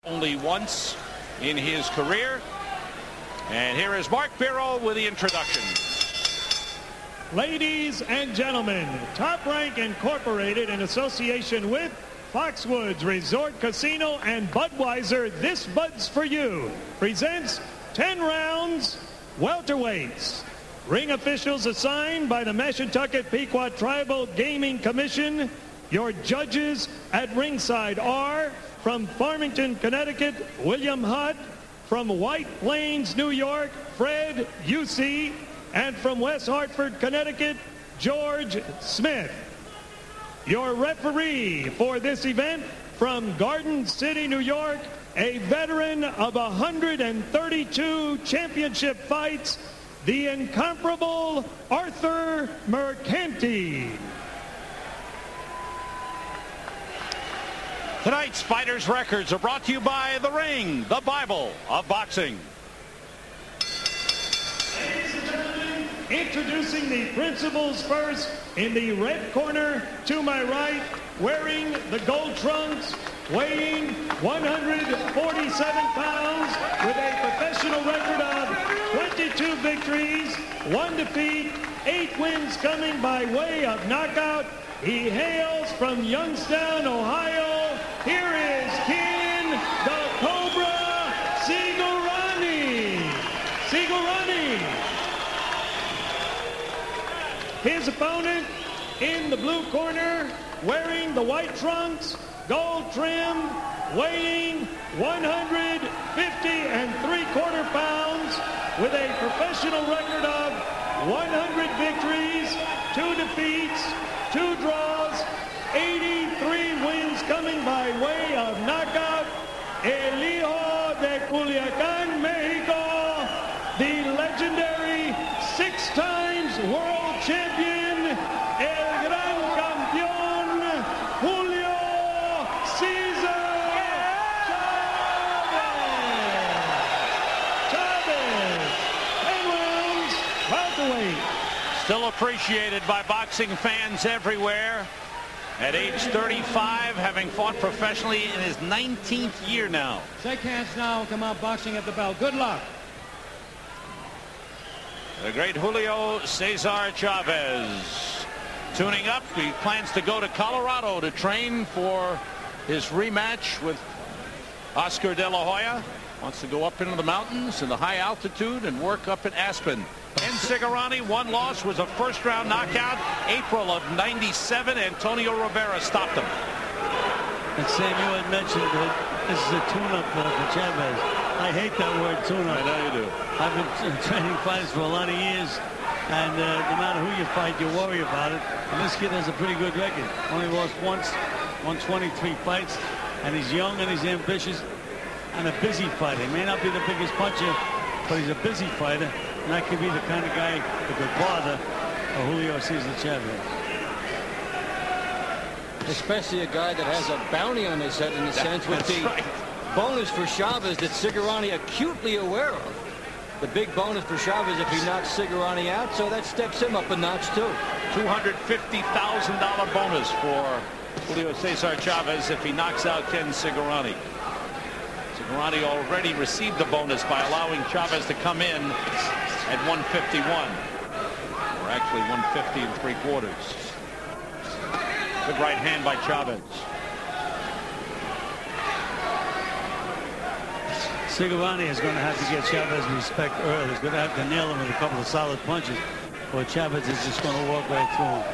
Only once in his career. And here is Mark Biro with the introduction. Ladies and gentlemen, Top Rank Incorporated, in association with Foxwoods Resort Casino and Budweiser, This Bud's for You, presents 10 rounds welterweights. Ring officials assigned by the Mashantucket Pequot Tribal Gaming Commission. Your judges at ringside are from Farmington, Connecticut, William Hutt. From White Plains, New York, Fred Yusi. And from West Hartford, Connecticut, George Smith. Your referee for this event from Garden City, New York, a veteran of 132 championship fights, the incomparable Arthur Mercanti. Tonight's fighters' records are brought to you by The Ring, the Bible of boxing. Ladies and gentlemen, introducing the principals first. In the red corner to my right, wearing the gold trunks, weighing 147 pounds, with a professional record of 22 victories, 1 defeat, 8 wins coming by way of knockout. He hails from Youngstown, Ohio. Here is Ken the Cobra Sigurani. His opponent in the blue corner, wearing the white trunks, gold trimmed, weighing 150 3/4 pounds, with a professional record of 100 victories, 2 defeats, 2 draws, 83 wins coming by way of knockout. El Hijo de Culiacán, Mexico, the legendary 6 times world champion, el gran campeón, Julio César Chávez. 10 rounds, welterweight. Still appreciated by boxing fans everywhere. At age 35, having fought professionally in his 19th year now. Shake hands now. Come out boxing at the bell. Good luck. The great Julio César Chávez tuning up. He plans to go to Colorado to train for his rematch with Oscar De La Hoya. Wants to go up into the mountains in the high altitude and work up in Aspen. Ken Sigurani, 1 loss, was a first-round knockout. April of '97, Antonio Rivera stopped him. And Sam, you had mentioned that this is a tune-up for Chavez. I hate that word, tune-up. I know you do. I've been training fighters for a lot of years, and no matter who you fight, you worry about it. And this kid has a pretty good record. Only lost once, won 23 fights, and he's young and he's ambitious and a busy fighter. He may not be the biggest puncher, but he's a busy fighter, and that could be the kind of guy that could bother Julio César Chávez. Especially a guy that has a bounty on his head, in a sense, with the bonus for Chavez that Sigurani acutely aware of. The big bonus for Chavez if he knocks Sigurani out, so that steps him up a notch too. $250,000 bonus for Julio César Chávez if he knocks out Ken Sigurani. Sigurani already received the bonus by allowing Chavez to come in at 151, or actually 150 3/4. Good right hand by Chavez. Sigurani is going to have to get Chavez respect early. He's going to have to nail him with a couple of solid punches, or Chavez is just going to walk right through him.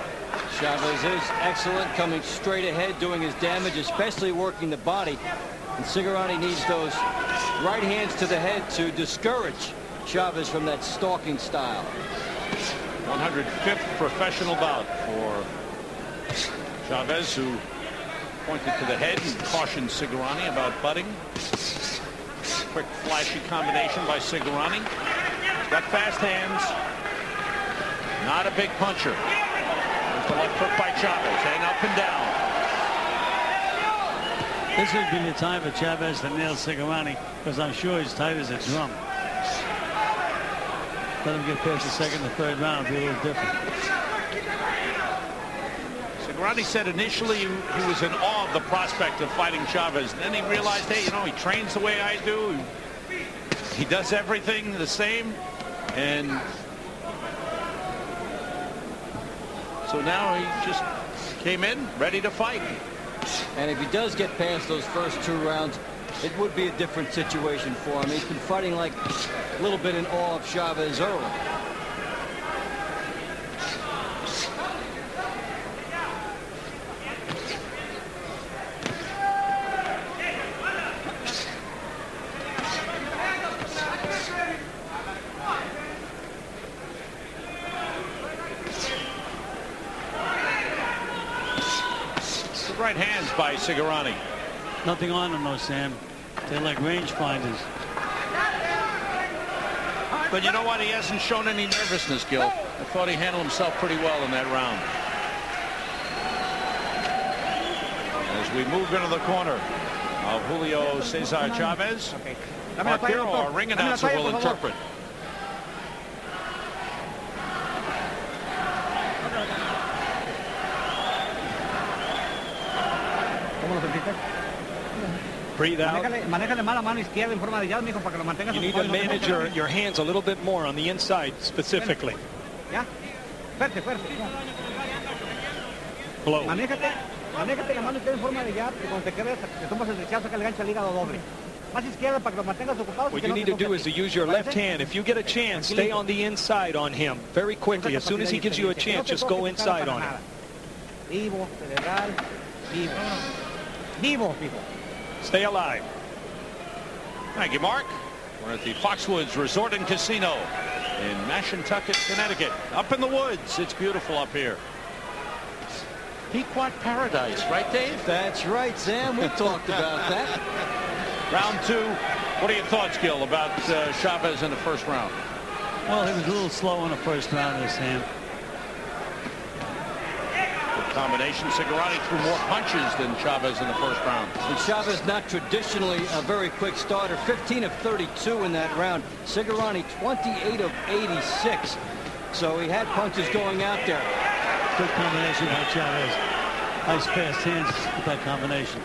Chavez is excellent, coming straight ahead, doing his damage, especially working the body. And Sigurani needs those right hands to the head to discourage Chavez from that stalking style. 105th professional bout for Chavez, who pointed to the head and cautioned Sigurani about butting. Quick, flashy combination by Sigurani. He's got fast hands. Not a big puncher. There's the left hook by Chavez, and up and down. This would be the time for Chavez to nail Sigurani, because I'm sure he's tight as a drum. Let him get past the second or third round, it'll be a little different. Sigurani said initially he was in awe of the prospect of fighting Chavez. Then he realized, hey, you know, he trains the way I do. He does everything the same. And so now he just came in ready to fight. And if he does get past those first 2 rounds, it would be a different situation for him. He's been fighting like a little bit in awe of Chavez early. Right hands by Sigurani. Nothing on them, though, Sam. They're like range finders. But you know what? He hasn't shown any nervousness, Gil. I thought he handled himself pretty well in that round. As we move into the corner of Julio César Chávez, Arquero, our ring announcer, will interpret. Breathe out. You need to manage your hands a little bit more on the inside specifically. Blow. What you need to do is to use your left hand. If you get a chance, stay on the inside on him very quickly. As soon as he gives you a chance, just go inside on him. Stay alive. Thank you, Mark. We're at the Foxwoods Resort and Casino in Mashantucket, Connecticut. Up in the woods. It's beautiful up here. Pequot Paradise, right, Dave? That's right, Sam. We talked about that. Round 2. What are your thoughts, Gil, about Chavez in the first round? Well, he was a little slow in the first round, Sam. Combination. Sigurani threw more punches than Chavez in the first round. And Chavez not traditionally a very quick starter. 15 of 32 in that round. Sigurani 28 of 86. So he had punches going out there. Good combination by Chavez. Nice fast hands with that combination.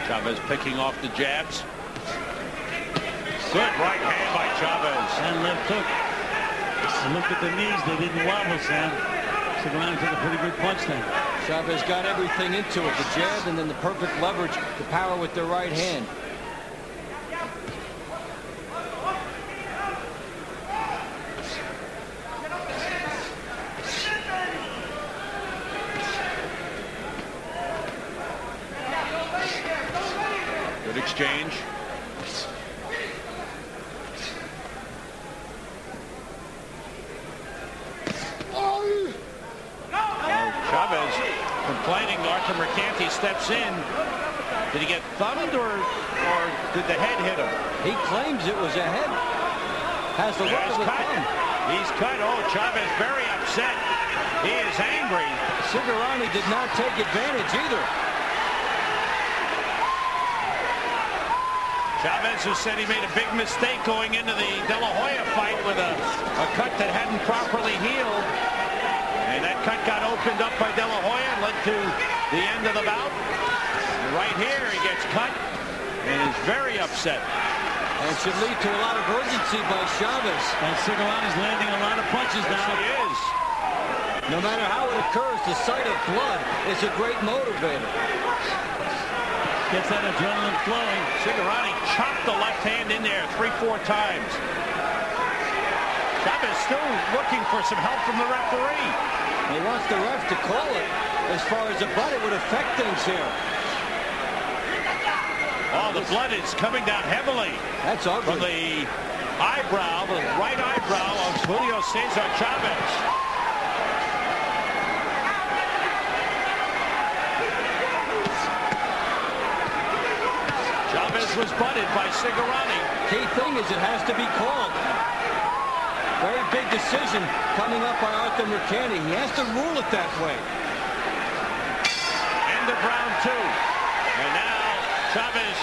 Chavez picking off the jabs. Good right hand by Chavez. And left hook. Look at the knees. They didn't wobble, Sam. Sigurani took a pretty good punch then. Chavez got everything into it. The jab and then the perfect leverage, the power with the right hand. Good exchange. Chavez complaining. Arthur Mercanti steps in. Did he get thumbed or did the head hit him? He claims it was a head. Has the look of a thumb. He's cut. Oh, Chavez very upset. He is angry. Sigurani did not take advantage either. Chavez, who said he made a big mistake going into the De La Hoya fight with a cut that hadn't properly healed. And that cut got opened up by De La Hoya and led to the end of the bout. And right here, he gets cut and is very upset. And it should lead to a lot of urgency by Chavez. And Sigurani's landing a lot of punches now. Yes, he is. No matter how it occurs, the sight of blood is a great motivator. Gets that adrenaline flowing. Sigurani chopped the left hand in there 3-4 times. Chavez still looking for some help from the referee. He wants the ref to call it. As far as the blood, it would affect things here. Oh, the blood is coming down heavily. That's ugly. From the eyebrow, the right eyebrow of Julio César Chávez. Chavez was butted by Sigurani. Key thing is it has to be called. Very big decision coming up by Arthur Mercanti. He has to rule it that way. End of round 2. And now Chavez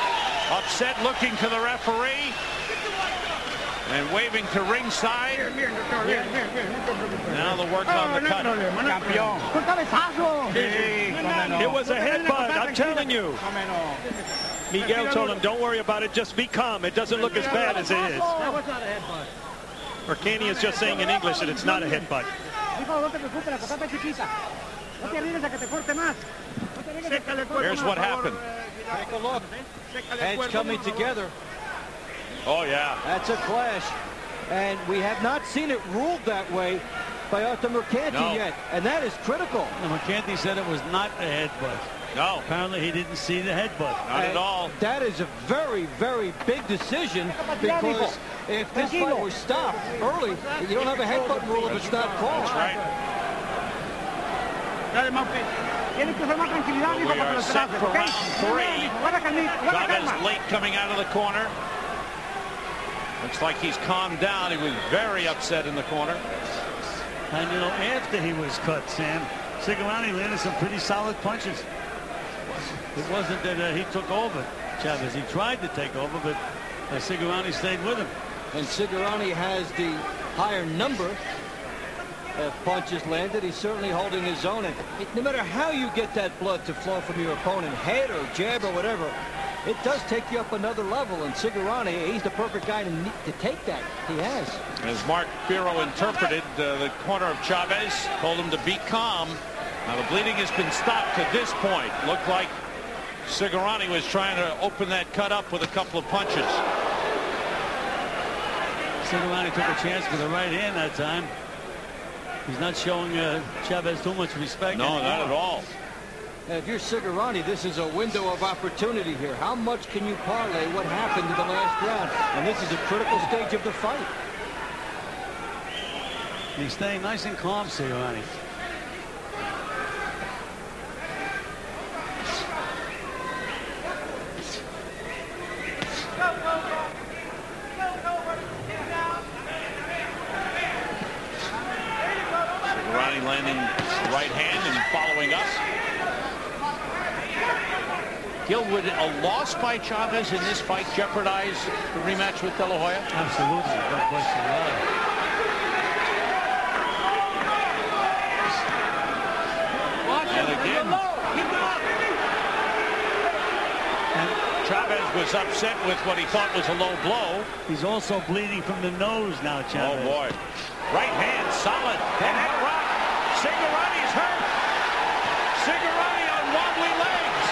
Upset, looking to the referee. And waving to ringside. Now the work on the cut. It was a headbutt, I'm telling you. Miguel told him, don't worry about it, just be calm. It doesn't look as bad as it is. That was not a headbutt. Or Kenny is just saying in English that it's not a headbutt. Here's what happened. Take a look. Heads coming together. Oh, yeah. That's a clash. And we have not seen it ruled that way by Arthur Mercanti yet. And that is critical. And Mercanti said it was not a headbutt. No. Apparently he didn't see the headbutt. Not at all. That is a very, very big decision, because if this fight was stopped early, you don't have a headbutt rule if it's not called. That's right. We are set for round 3. Chavez late coming out of the corner. Looks like he's calmed down. He was very upset in the corner. And, you know, after he was cut, Sam, Sigurani landed some pretty solid punches. It wasn't that he took over Chavez. He tried to take over, but Sigurani stayed with him. And Sigurani has the higher number of punches landed. He's certainly holding his own. And no matter how you get that blood to flow from your opponent, head or jab or whatever, it does take you up another level. And Sigurani, he's the perfect guy to take that. He has. As Mark Fierro interpreted the corner of Chavez, told him to be calm. Now the bleeding has been stopped to this point. Looked like Sigurani was trying to open that cut up with a couple of punches. Sigurani took a chance with the right hand that time. He's not showing Chavez too much respect. No, anymore. not at all. If you're Sigurani, this is a window of opportunity here. How much can you parlay what happened in the last round? And this is a critical stage of the fight. He's staying nice and calm, Sigurani. Sigurani landing the right hand and following up. Gil, would a loss by Chavez in this fight jeopardize the rematch with De La Hoya? Absolutely, no question about it. And again, Chavez was upset with what he thought was a low blow. He's also bleeding from the nose now, Chavez. Oh, boy. Right hand, solid. And that rock. Sigurani's hurt. Sigurani on wobbly legs.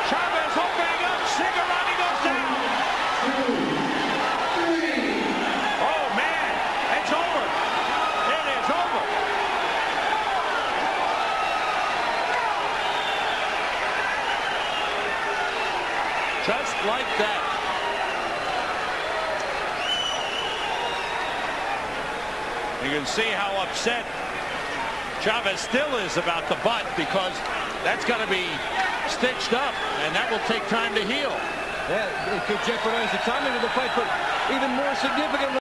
Chavez opening up. Sigurani goes down. Oh, man. It's over. It is over. Just like that. You can see how upset Chavez still is about the butt, because that's got to be stitched up, and that will take time to heal. Yeah, it could jeopardize the timing of the fight, but even more significantly,